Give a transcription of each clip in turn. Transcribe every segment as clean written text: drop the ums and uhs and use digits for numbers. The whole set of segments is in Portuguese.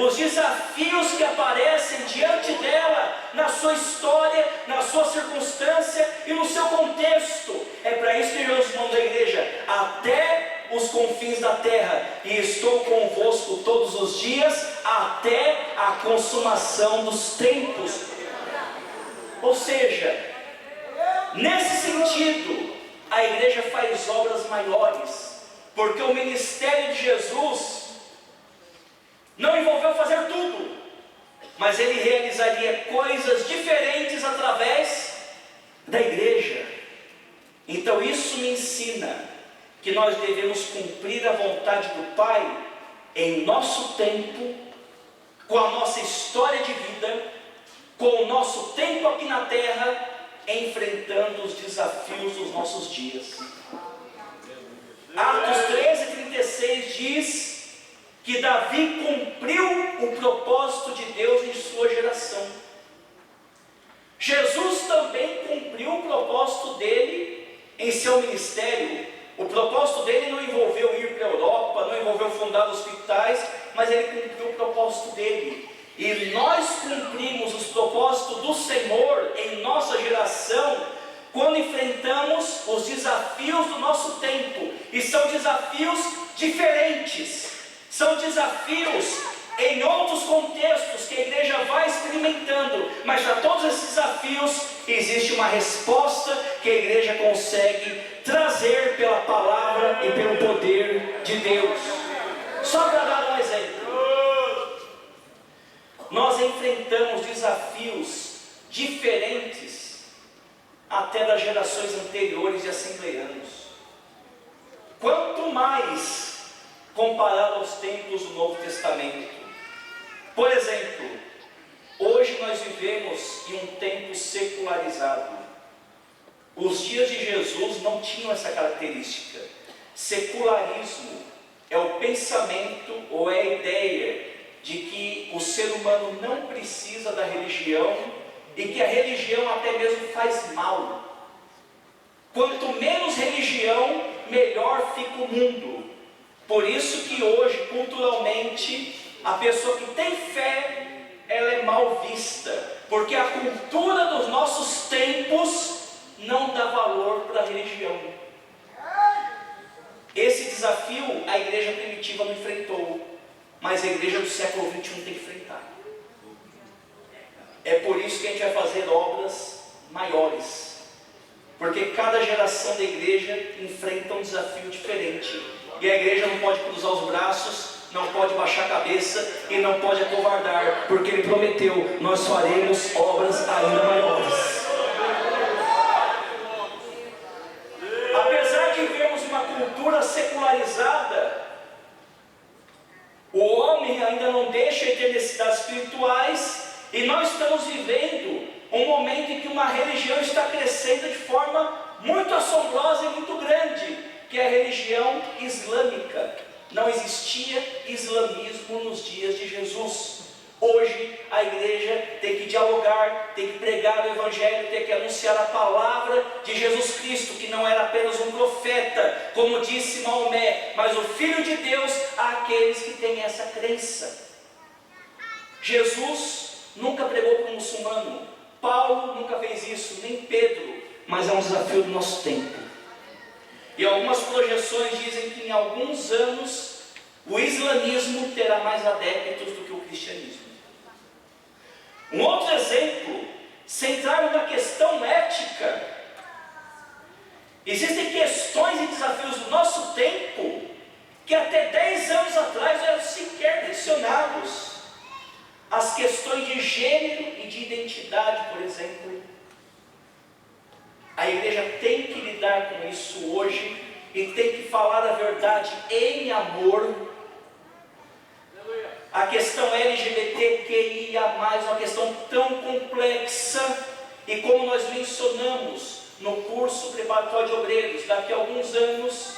os desafios que aparecem diante dela, na sua história, na sua circunstância e no seu contexto. É para isso que Jesus manda a igreja até os confins da terra, e estou convosco todos os dias até a consumação dos tempos. Ou seja, nesse sentido, a igreja faz obras maiores, porque o ministério de Jesus não envolveu fazer tudo, mas ele realizaria coisas diferentes através da igreja. Então isso me ensina que nós devemos cumprir a vontade do Pai em nosso tempo, com a nossa história de vida, com o nosso tempo aqui na terra, enfrentando os desafios dos nossos dias. Atos 13:36 diz que Davi cumpriu o propósito de Deus em sua geração. Jesus também cumpriu o propósito dele em seu ministério. O propósito dele não envolveu ir para a Europa, não envolveu fundar hospitais, mas ele cumpriu o propósito dele. E nós cumprimos os propósitos do Senhor em nossa geração quando enfrentamos os desafios do nosso tempo. E são desafios diferentes, são desafios em outros contextos que a igreja vai experimentando, mas para todos esses desafios existe uma resposta que a igreja consegue trazer pela palavra e pelo poder de Deus. Só para dar um exemplo, nós enfrentamos desafios diferentes até das gerações anteriores de assembleanos. Quanto mais comparado aos tempos do Novo Testamento. Por exemplo, hoje nós vivemos em um tempo secularizado. Os dias de Jesus não tinham essa característica. Secularismo é o pensamento ou é a ideia de que o ser humano não precisa da religião e que a religião até mesmo faz mal. Quanto menos religião, melhor fica o mundo. Por isso que hoje, culturalmente, a pessoa que tem fé, ela é mal vista, porque a cultura dos nossos tempos não dá valor para a religião. Esse desafio a igreja primitiva não enfrentou, mas a igreja do século 21 tem que enfrentar. É por isso que a gente vai fazer obras maiores, porque cada geração da igreja enfrenta um desafio diferente, e a igreja não pode cruzar os braços, não pode baixar a cabeça e não pode acovardar, porque ele prometeu: nós faremos obras ainda maiores. Apesar de vermos uma cultura secularizada, o homem ainda não deixa de ter necessidades espirituais, e nós estamos vivendo um momento em que uma religião está crescendo de forma muito assombrosa e muito grande, que é a religião islâmica. Não existia islamismo nos dias de Jesus. Hoje a igreja tem que dialogar, tem que pregar o evangelho, tem que anunciar a palavra de Jesus Cristo, que não era apenas um profeta, como disse Maomé, mas o Filho de Deus àqueles que têm essa crença. Jesus nunca pregou para um muçulmano, Paulo nunca fez isso, nem Pedro, mas é um desafio do nosso tempo. E algumas projeções dizem que em alguns anos o islamismo terá mais adeptos do que o cristianismo. Um outro exemplo, centrado na questão ética, existem questões e desafios do nosso tempo que até 10 anos atrás eram sequer mencionados. As questões de gênero e de identidade, por exemplo. A igreja tem que lidar com isso hoje e tem que falar a verdade em amor. A questão LGBTQIA+, uma questão tão complexa, e como nós mencionamos no curso preparatório de obreiros, daqui a alguns anos,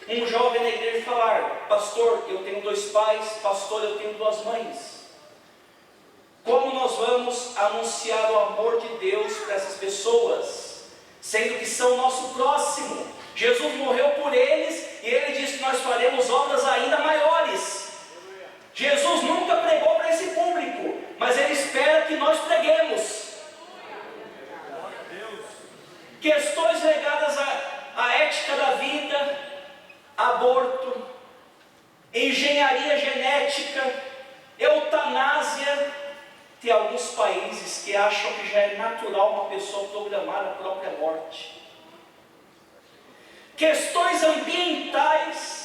um jovem na igreja falar: pastor, eu tenho 2 pais, pastor, eu tenho 2 mães. Como nós vamos anunciar o amor de Deus para essas pessoas, sendo que são o nosso próximo? Jesus morreu por eles e ele disse que nós faremos obras ainda maiores. Jesus nunca pregou para esse público, mas Ele espera que nós preguemos. Questões ligadas à ética da vida, aborto, engenharia genética, eutanásia. Tem alguns países que acham que já é natural uma pessoa programar a própria morte. Questões ambientais.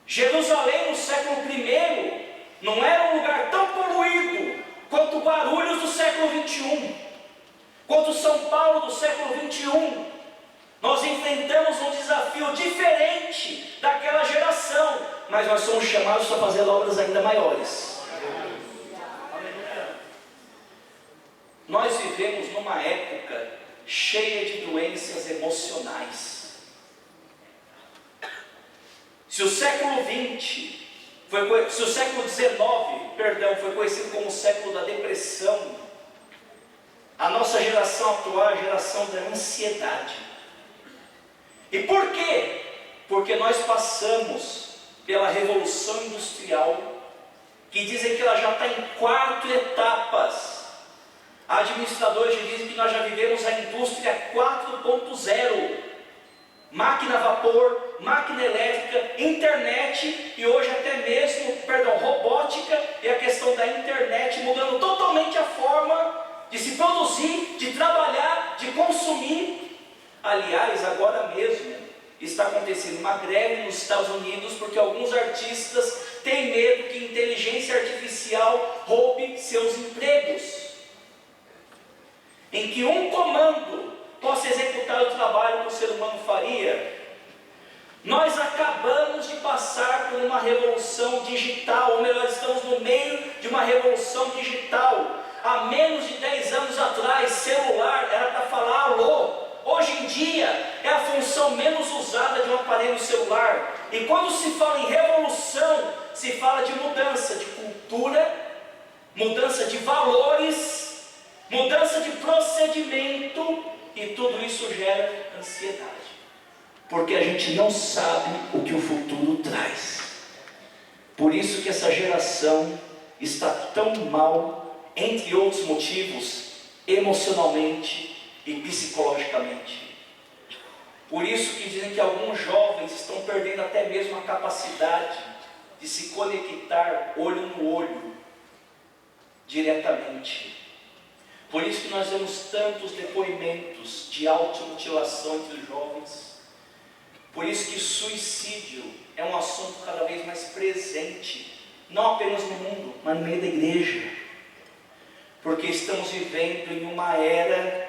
Jerusalém no século I não era um lugar tão poluído quanto Guarulhos do século XXI, quanto São Paulo do século XXI. Nós enfrentamos um desafio diferente daquela geração, mas nós somos chamados a fazer obras ainda maiores. Nós vivemos numa época cheia de doenças emocionais. Se o século XIX foi conhecido como o século da depressão, a nossa geração atual é a geração da ansiedade. E por quê? Porque nós passamos pela Revolução Industrial, que dizem que ela já está em 4 etapas. Administradores dizem que nós já vivemos a indústria 4.0, máquina a vapor, máquina elétrica, internet e hoje até mesmo, robótica e a questão da internet mudando totalmente a forma de se produzir, de trabalhar, de consumir. Aliás, agora mesmo está acontecendo uma greve nos Estados Unidos porque alguns artistas têm medo que inteligência artificial roube seus empregos. Em que um comando possa executar o trabalho que o ser humano faria. Nós acabamos de passar por uma revolução digital, ou melhor, estamos no meio de uma revolução digital. Há menos de 10 anos atrás, celular era para falar alô. Hoje em dia é a função menos usada de um aparelho celular. E quando se fala em revolução, se fala de mudança de cultura, mudança de valores, mudança de procedimento, e tudo isso gera ansiedade, porque a gente não sabe o que o futuro traz. Por isso que essa geração está tão mal, entre outros motivos, emocionalmente e psicologicamente. Por isso que dizem que alguns jovens estão perdendo até mesmo a capacidade de se conectar olho no olho, diretamente. Por isso que nós vemos tantos depoimentos de automutilação entre os jovens. Por isso que suicídio é um assunto cada vez mais presente, não apenas no mundo, mas no meio da igreja. Porque estamos vivendo em uma era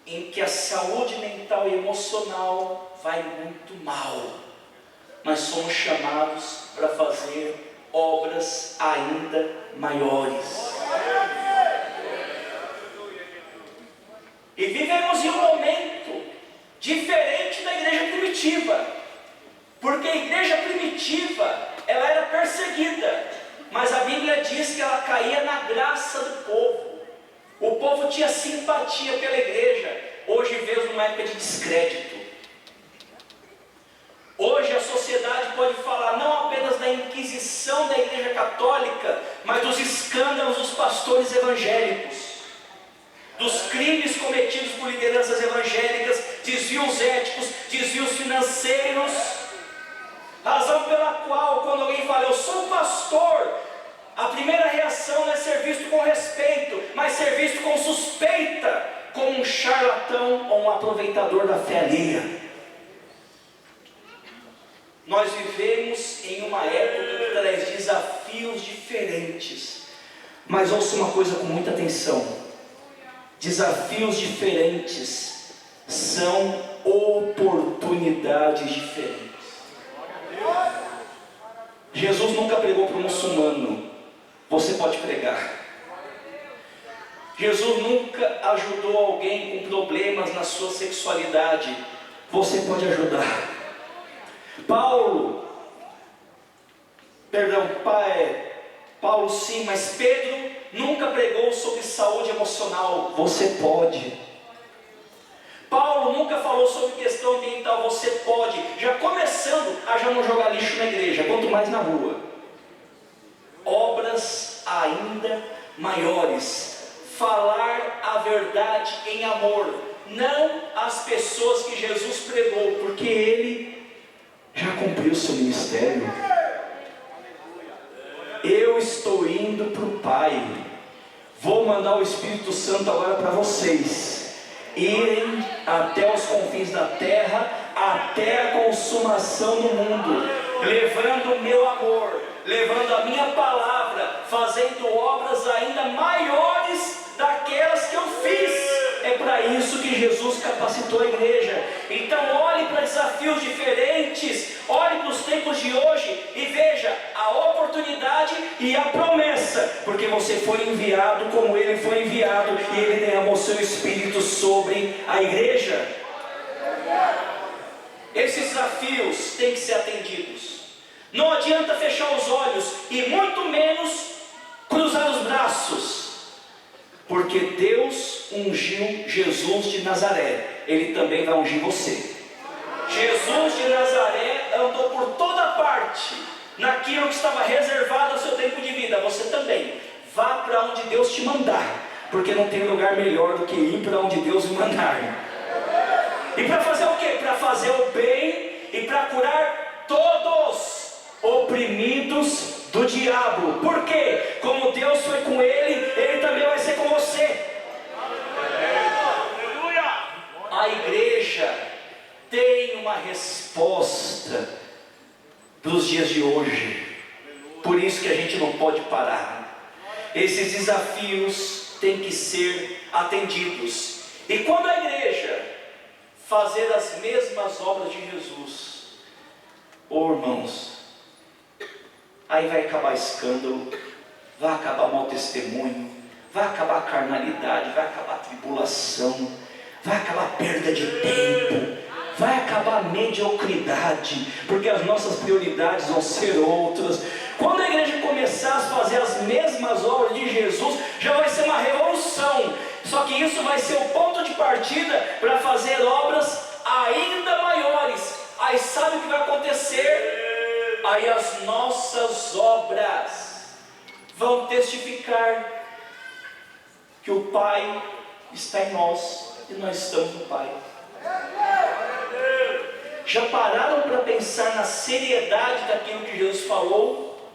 em que a saúde mental e emocional vai muito mal. Nós somos chamados para fazer obras ainda maiores. E vivemos em um momento diferente da igreja primitiva, porque a igreja primitiva, ela era perseguida, mas a Bíblia diz que ela caía na graça do povo. O povo tinha simpatia pela igreja. Hoje vivemos numa época de descrédito. Hoje a sociedade pode falar não apenas da inquisição da igreja católica, mas dos escândalos dos pastores evangélicos, dos crimes cometidos por lideranças evangélicas, desvios éticos, desvios financeiros. Razão pela qual, quando alguém fala, eu sou pastor, a primeira reação não é ser visto com respeito, mas ser visto com suspeita, como um charlatão ou um aproveitador da fé alheia. Nós vivemos em uma época que traz desafios diferentes, mas ouça uma coisa com muita atenção. Desafios diferentes são oportunidades diferentes. Jesus nunca pregou para um muçulmano, você pode pregar. Jesus nunca ajudou alguém com problemas na sua sexualidade, você pode ajudar. Paulo sim, mas Pedro nunca pregou sobre saúde emocional, você pode. Paulo nunca falou sobre questão ambiental, você pode. Já começando a já não jogar lixo na igreja, quanto mais na rua. ainda maiores. Falar a verdade em amor, não as pessoas que Jesus pregou, porque Ele já cumpriu o seu ministério. Eu estou indo para o Pai. Vou mandar o Espírito Santo agora para vocês irem até os confins da terra, até a consumação do mundo, levando o meu amor, levando a minha palavra, fazendo obras ainda maiores daquelas que eu fiz. É para isso que Jesus capacitou a igreja. Então olhe para desafios diferentes, olhe para os tempos de hoje e veja a oportunidade e a promessa, porque você foi enviado como Ele foi enviado, e Ele derramou seu Espírito sobre a igreja. Esses desafios têm que ser atendidos. Não adianta fechar os olhos e muito menos cruzar os braços, porque Deus ungiu Jesus de Nazaré, Ele também vai ungir você. Jesus de Nazaré andou por toda parte, naquilo que estava reservado ao seu tempo de vida. Você também, vá para onde Deus te mandar, porque não tem lugar melhor do que ir para onde Deus me mandar. E para fazer o quê? Para fazer o bem e para curar todos oprimidos do diabo. Por quê? Como Deus foi com ele, Ele também vai ser com você. A igreja tem uma resposta dos dias de hoje. Por isso que a gente não pode parar. Esses desafios têm que ser atendidos. E quando a igreja fazer as mesmas obras de Jesus, irmãos, aí vai acabar escândalo, vai acabar mau testemunho, vai acabar a carnalidade, vai acabar a tribulação, vai acabar a perda de tempo, vai acabar a mediocridade, porque as nossas prioridades vão ser outras. Quando a igreja começar a fazer as mesmas obras de Jesus, já vai ser uma revolução. Só que isso vai ser o ponto de partida para fazer obras ainda maiores. Aí sabe o que vai acontecer? Aí as nossas obras vão testificar que o Pai está em nós e nós estamos no Pai. Já pararam para pensar na seriedade daquilo que Jesus falou?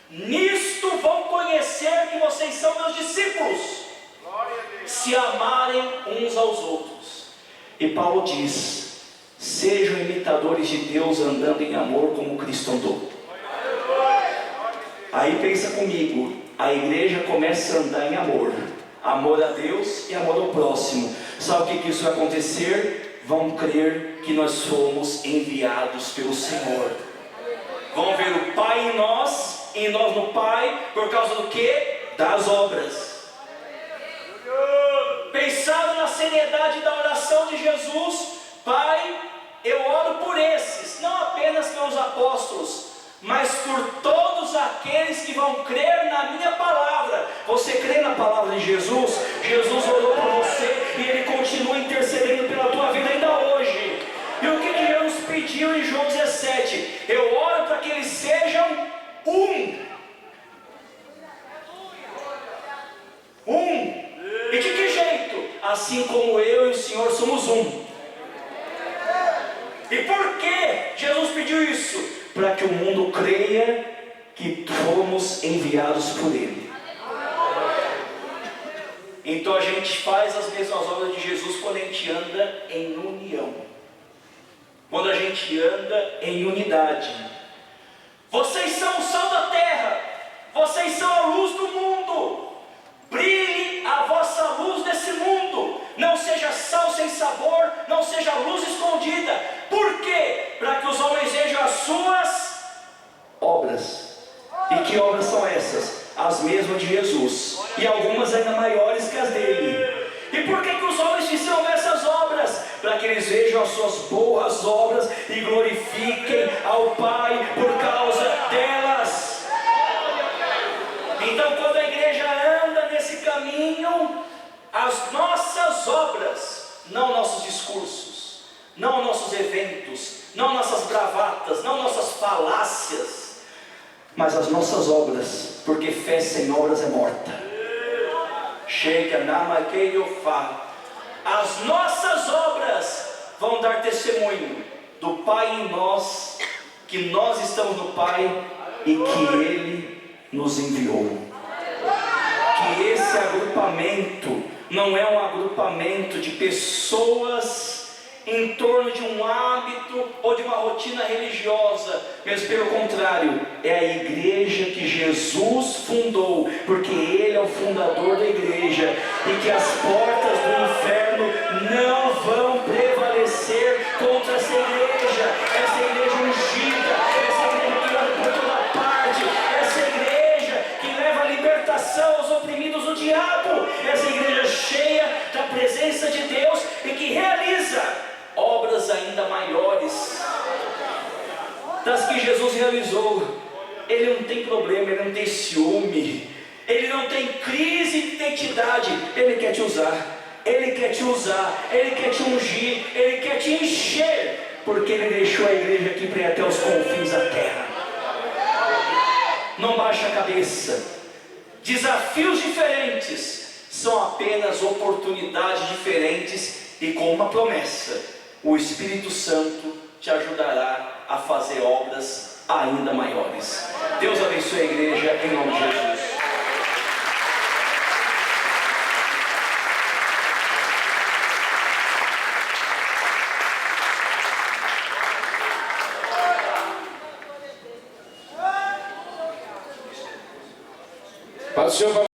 Nisto vão conhecer que vocês são meus discípulos, se amarem uns aos outros. E Paulo diz: sejam imitadores de Deus, andando em amor como Cristo andou. Aí pensa comigo, a igreja começa a andar em amor, amor a Deus e amor ao próximo. Sabe o que isso vai acontecer? Vão crer que nós fomos enviados pelo Senhor. Vão ver o Pai em nós e nós no Pai, por causa do que? Das obras. Pensando na seriedade da oração de Jesus: Pai, eu oro por esses, não apenas pelos apóstolos, mas por todos aqueles que vão crer na minha palavra. Você crê na palavra de Jesus? Jesus orou por você e Ele continua intercedendo pela tua vida ainda hoje. E o que Jesus pediu em João 17? Eu oro para que eles sejam um. E de que jeito? Assim como eu e o Senhor somos um. E por que Jesus pediu isso? Para que o mundo creia que fomos enviados por Ele. Então a gente faz as mesmas obras de Jesus quando a gente anda em união, quando a gente anda em unidade. Vocês são o sal da terra, vocês são a luz do mundo. Brilhe a vossa luz nesse mundo, não seja sal sem sabor, não seja luz escondida. Por quê? Para que os homens vejam as suas obras. E que obras são essas? As mesmas de Jesus, e algumas ainda maiores que as dele. E por que os homens precisam ver essas obras? Para que eles vejam as suas boas obras e glorifiquem ao Pai por causa delas. Então, quando a igreja anda nesse caminho, as nossas obras, não nossos discursos, não nossos eventos, não nossas bravatas, não nossas falácias, mas as nossas obras, porque fé sem obras é morta. Chega na que eu falo. As nossas obras vão dar testemunho do Pai em nós, que nós estamos no Pai e que Ele nos enviou. Que esse agrupamento não é um agrupamento de pessoas em torno de um hábito ou de uma rotina religiosa, mas pelo contrário, é a igreja que Jesus fundou, porque Ele é o fundador da igreja, e que as portas do inferno não vão prevalecer contra essa igreja ungida, essa igreja que anda por toda parte, essa igreja que leva a libertação aos oprimidos do diabo, essa igreja cheia da presença de Deus e que realiza obras ainda maiores das que Jesus realizou. Ele não tem problema, ele não tem ciúme, ele não tem crise de identidade. Ele quer te usar, ele quer te usar, ele quer te ungir, ele quer te encher, porque ele deixou a igreja aqui para ir até os confins da terra. Não baixa a cabeça. Desafios diferentes são apenas oportunidades diferentes, e com uma promessa: o Espírito Santo te ajudará a fazer obras ainda maiores. Deus abençoe a igreja em nome de Jesus. Paz do Senhor.